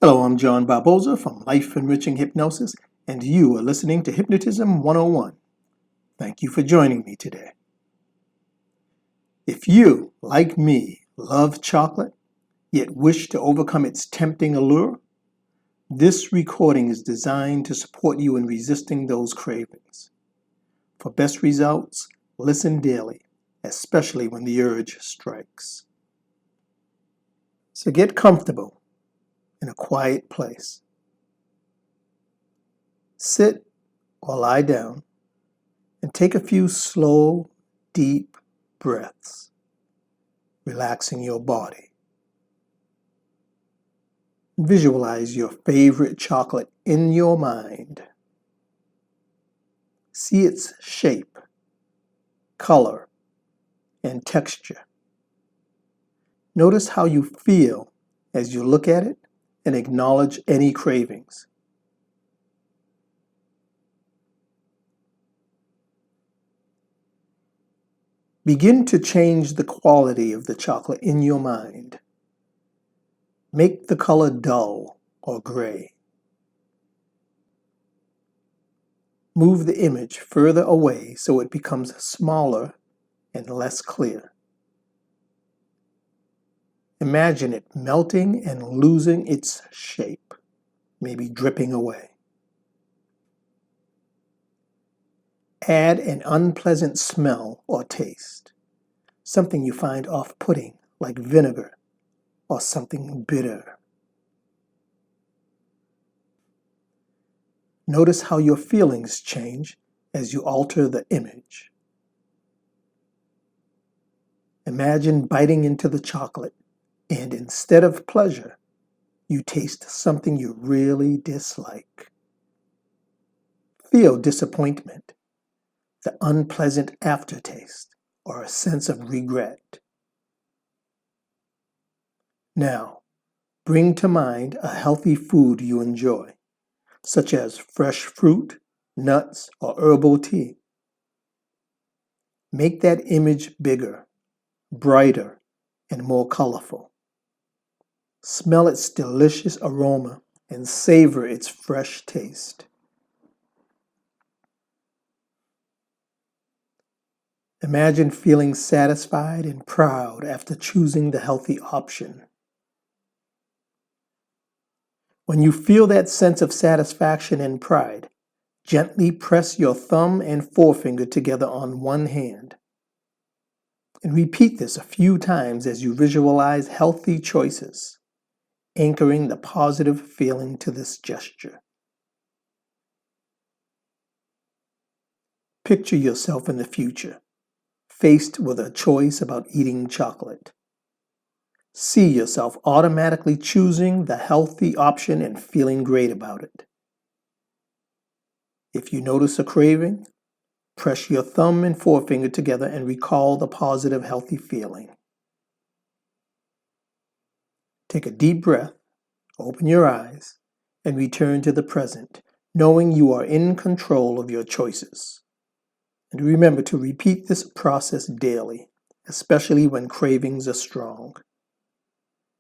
Hello, I'm John Barboza from Life Enriching Hypnosis, and you are listening to Hypnotism 101. Thank you for joining me today. If you, like me, love chocolate, yet wish to overcome its tempting allure, this recording is designed to support you in resisting those cravings. For best results, listen daily, especially when the urge strikes. So get comfortable in a quiet place. Sit or lie down and take a few slow, deep breaths, relaxing your body. Visualize your favorite chocolate in your mind. See its shape, color, and texture. Notice how you feel as you look at it and acknowledge any cravings. Begin to change the quality of the chocolate in your mind. Make the color dull or gray. Move the image further away so it becomes smaller and less clear. Imagine it melting and losing its shape, maybe dripping away. Add an unpleasant smell or taste, something you find off-putting, like vinegar or something bitter. Notice how your feelings change as you alter the image. Imagine biting into the chocolate, and instead of pleasure, you taste something you really dislike. Feel disappointment, the unpleasant aftertaste, or a sense of regret. Now, bring to mind a healthy food you enjoy, such as fresh fruit, nuts, or herbal tea. Make that image bigger, brighter, and more colorful. Smell its delicious aroma and savor its fresh taste. Imagine feeling satisfied and proud after choosing the healthy option. When you feel that sense of satisfaction and pride, gently press your thumb and forefinger together on one hand. And repeat this a few times as you visualize healthy choices, anchoring the positive feeling to this gesture. Picture yourself in the future, faced with a choice about eating chocolate. See yourself automatically choosing the healthy option and feeling great about it. If you notice a craving, press your thumb and forefinger together and recall the positive, healthy feeling. Take a deep breath, open your eyes, and return to the present, knowing you are in control of your choices. And remember to repeat this process daily, especially when cravings are strong.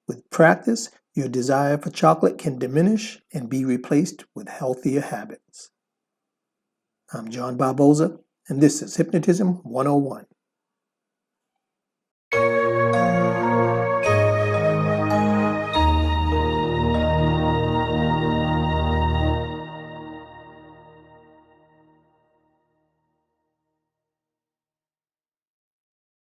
With practice, your desire for chocolate can diminish and be replaced with healthier habits. I'm John Barboza, and this is Hypnotism 101.